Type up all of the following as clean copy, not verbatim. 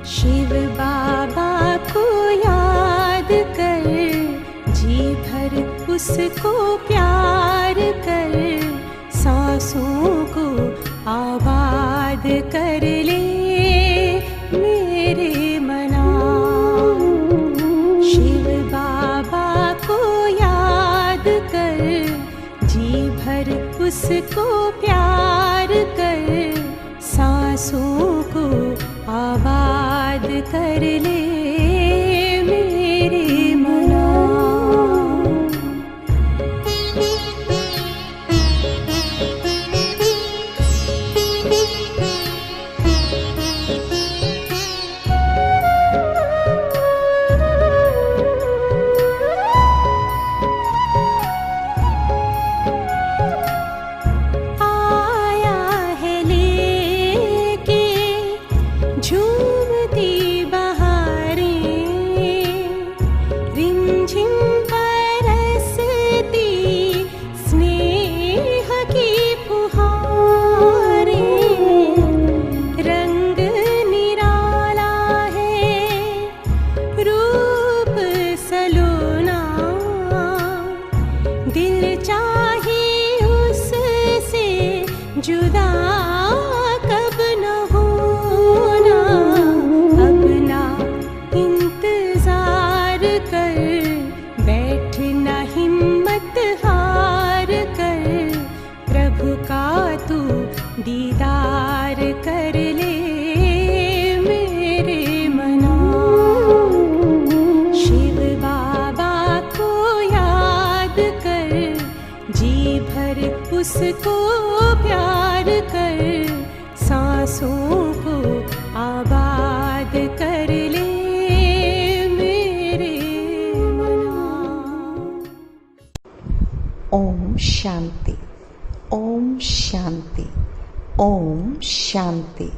शिव बाबा को याद कर, जी भर उसको प्यार कर, सांसों को आबाद कर ले मेरे मना। शिव बाबा को याद कर, जी भर उसको प्यार कर, सांसों को आबाद कर ले मेरे मना। जुदा कब न होना, अब ना इंतजार कर, बैठना हिम्मत हार कर, प्रभु का तू दीदार कर ले मेरे मना। शिव बाबा को याद कर, जी भर उसको प्यार कर, सांसों को आबाद कर ले मेरे मना। ओम शांति, ओम शांति, ओम शांति।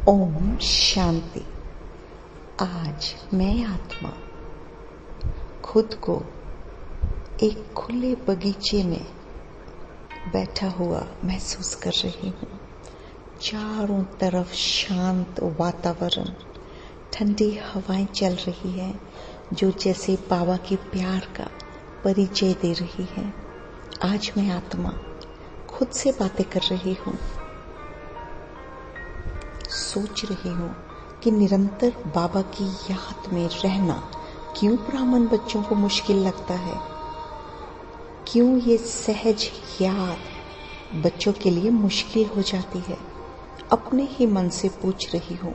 ओम शांति। आज मैं आत्मा खुद को एक खुले बगीचे में बैठा हुआ महसूस कर रही हूँ। चारों तरफ शांत वातावरण, ठंडी हवाएं चल रही है जो जैसे बाबा के प्यार का परिचय दे रही है। आज मैं आत्मा खुद से बातें कर रही हूँ, सोच रही हूँ कि निरंतर बाबा की याद में रहना क्यों ब्राह्मण बच्चों को मुश्किल लगता है, क्यों ये सहज याद बच्चों के लिए मुश्किल हो जाती है। अपने ही मन से पूछ रही हूँ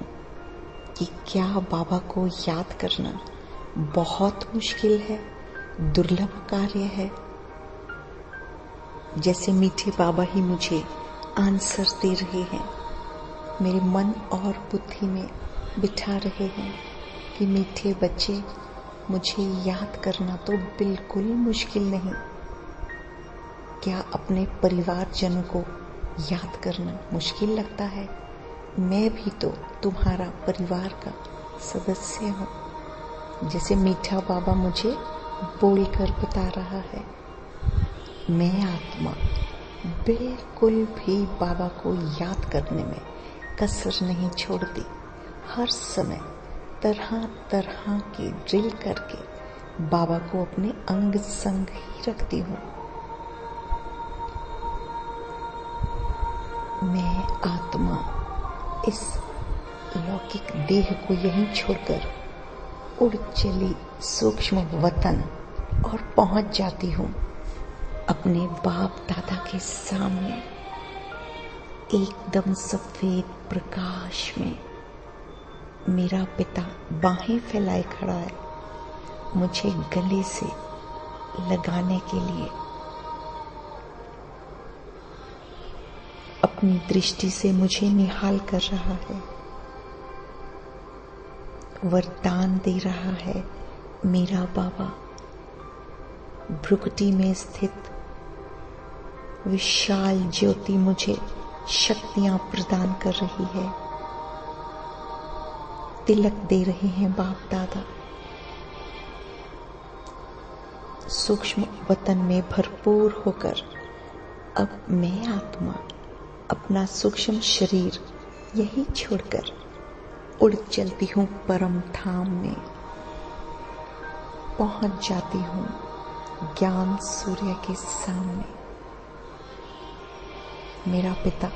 कि क्या बाबा को याद करना बहुत मुश्किल है, दुर्लभ कार्य है। जैसे मीठे बाबा ही मुझे आंसर दे रहे हैं, मेरे मन और बुद्धि में बिठा रहे हैं कि मीठे बच्चे, मुझे याद करना तो बिल्कुल मुश्किल नहीं। क्या अपने परिवारजनों को याद करना मुश्किल लगता है? मैं भी तो तुम्हारा परिवार का सदस्य हूँ। जैसे मीठा बाबा मुझे बोलकर बता रहा है, मैं आत्मा बिल्कुल भी बाबा को याद करने में कसर नहीं छोड़ती। हर समय तरह तरह की ड्रिल करके बाबा को अपने अंग संग ही रखती हूँ। मैं आत्मा इस लौकिक देह को यहीं छोड़कर उड़ चली सूक्ष्म वतन और पहुंच जाती हूँ अपने बाप दादा के सामने। एकदम सफेद प्रकाश में मेरा पिता बाहें फैलाए खड़ा है, मुझे गले से लगाने के लिए। अपनी दृष्टि से मुझे निहाल कर रहा है, वरदान दे रहा है। मेरा बाबा भ्रुकुटी में स्थित विशाल ज्योति मुझे शक्तियां प्रदान कर रही है, तिलक दे रहे हैं बाप दादा। सूक्ष्म वतन में भरपूर होकर अब मैं आत्मा अपना सूक्ष्म शरीर यही छोड़कर उड़ चलती हूँ परम धाम में। पहुंच जाती हूँ ज्ञान सूर्य के सामने। मेरा पिता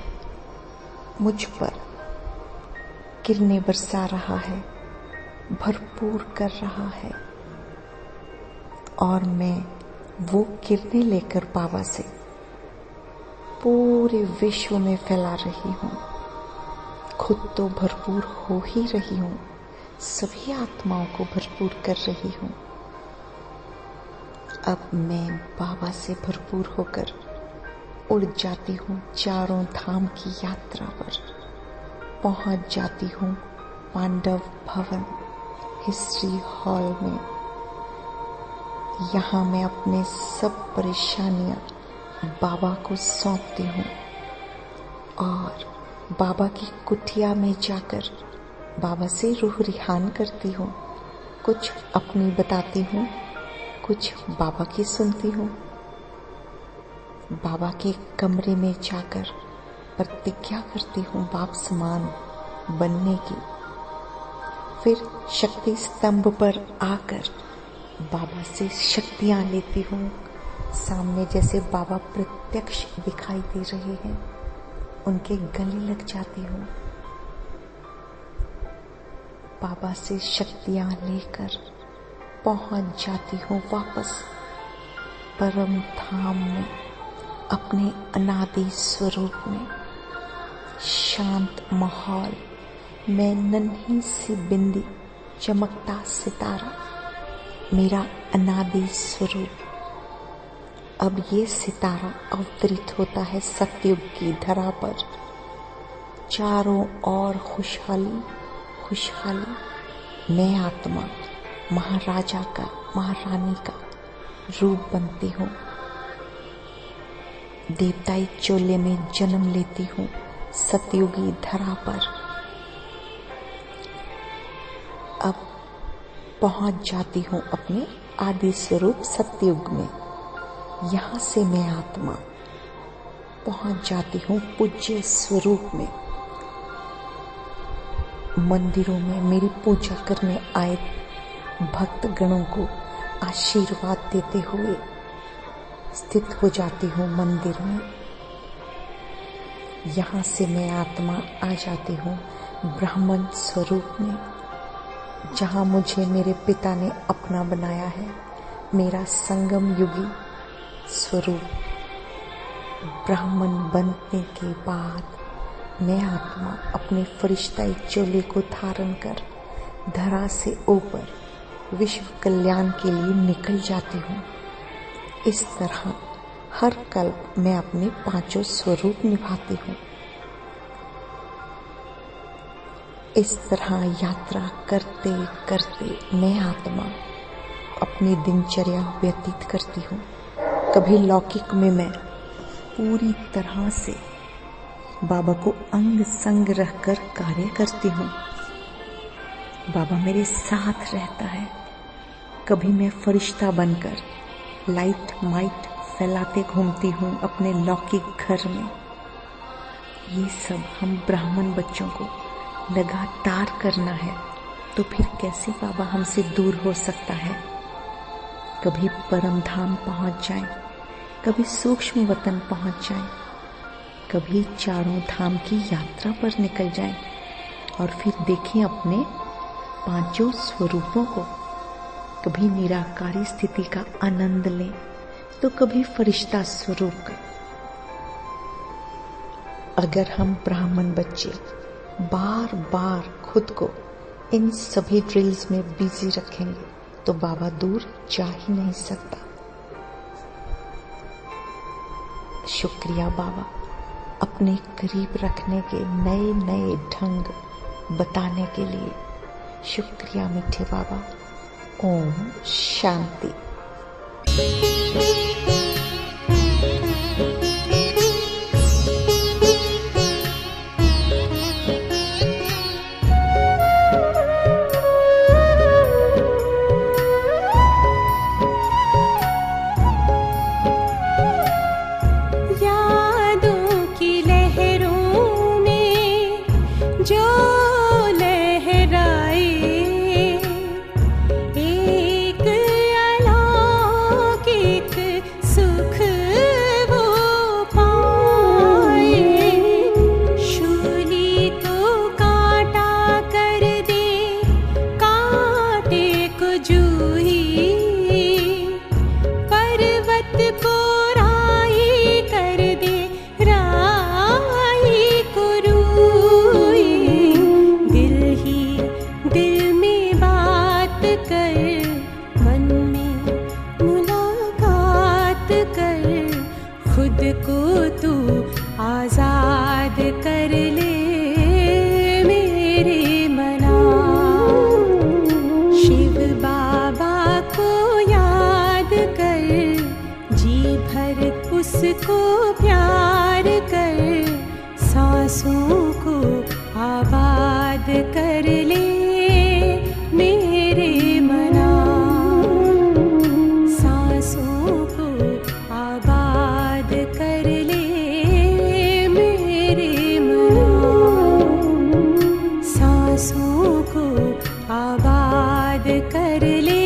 मुझ पर किरणें बरसा रहा है, भरपूर कर रहा है, और मैं वो किरणें लेकर बाबा से पूरे विश्व में फैला रही हूँ। खुद तो भरपूर हो ही रही हूँ, सभी आत्माओं को भरपूर कर रही हूँ। अब मैं बाबा से भरपूर होकर उड़ जाती हूँ चारों धाम की यात्रा पर। पहुंच जाती हूँ पांडव भवन हिस्ट्री हॉल में। यहाँ मैं अपने सब परेशानियां बाबा को सौंपती हूँ और बाबा की कुटिया में जाकर बाबा से रूह रिहान करती हूँ। कुछ अपनी बताती हूँ, कुछ बाबा की सुनती हूँ। बाबा के कमरे में जाकर प्रतिज्ञा करती हूँ बाप समान बनने की। फिर शक्ति स्तंभ पर आकर बाबा से शक्तियाँ लेती हूँ। सामने जैसे बाबा प्रत्यक्ष दिखाई दे रहे हैं, उनके गले लग जाती हूँ। बाबा से शक्तियाँ लेकर पहुंच जाती हूँ वापस परम धाम में, अपने अनादि स्वरूप में। शांत माहौल में नन्ही सी बिंदी चमकता सितारा, मेरा अनादि स्वरूप। अब ये सितारा अवतरित होता है सतयुग की धरा पर। चारों ओर खुशहाली खुशहाली। मैं आत्मा महाराजा का, महारानी का रूप बनती हूँ। देवताई चोले में जन्म लेती हूँ सतयुगी धरा पर। अब पहुंच जाती हूँ अपने आदि स्वरूप सतयुग में। यहाँ से मैं आत्मा पहुंच जाती हूँ पूज्य स्वरूप में। मंदिरों में मेरी पूजा करने आए भक्त गणों को आशीर्वाद देते हुए स्थित हो जाती हूँ मंदिर में। यहाँ से मैं आत्मा आ जाती हूँ ब्राह्मण स्वरूप में, जहाँ मुझे मेरे पिता ने अपना बनाया है। मेरा संगम युगी स्वरूप। ब्राह्मण बनने के बाद मैं आत्मा अपने फरिश्ताई चोले को धारण कर धरा से ऊपर विश्व कल्याण के लिए निकल जाती हूँ। इस तरह हर कल्प मैं अपने पांचों स्वरूप निभाती हूँ। इस तरह यात्रा करते करते मैं आत्मा अपनी दिनचर्या व्यतीत करती हूँ। कभी लौकिक में मैं पूरी तरह से बाबा को अंग संग रहकर कार्य करती हूँ। बाबा मेरे साथ रहता है। कभी मैं फरिश्ता बनकर लाइट माइट फैलाते घूमती हूँ अपने लौकिक घर में। ये सब हम ब्राह्मण बच्चों को लगातार करना है, तो फिर कैसे बाबा हमसे दूर हो सकता है। कभी परम धाम पहुँच जाएं, कभी सूक्ष्म वतन पहुँच जाएं, कभी चारों धाम की यात्रा पर निकल जाएं, और फिर देखें अपने पांचों स्वरूपों को। कभी निराकारी स्थिति का आनंद लें, तो कभी फरिश्ता स्वरूप का। अगर हम ब्राह्मण बच्चे बार बार खुद को इन सभी ड्रिल्स में बिजी रखेंगे, तो बाबा दूर जा ही नहीं सकता। शुक्रिया बाबा, अपने करीब रखने के नए नए ढंग बताने के लिए। शुक्रिया मीठे बाबा। ओम शांति। या को तू आजाद कर ले मेरे मना। शिव बाबा को याद कर, जी भर उसको प्यार कर, सांसों को आबाद कर ले मेरे मना। सांसों को आबाद कर ले मेरे मना। सांसों को आबाद कर ले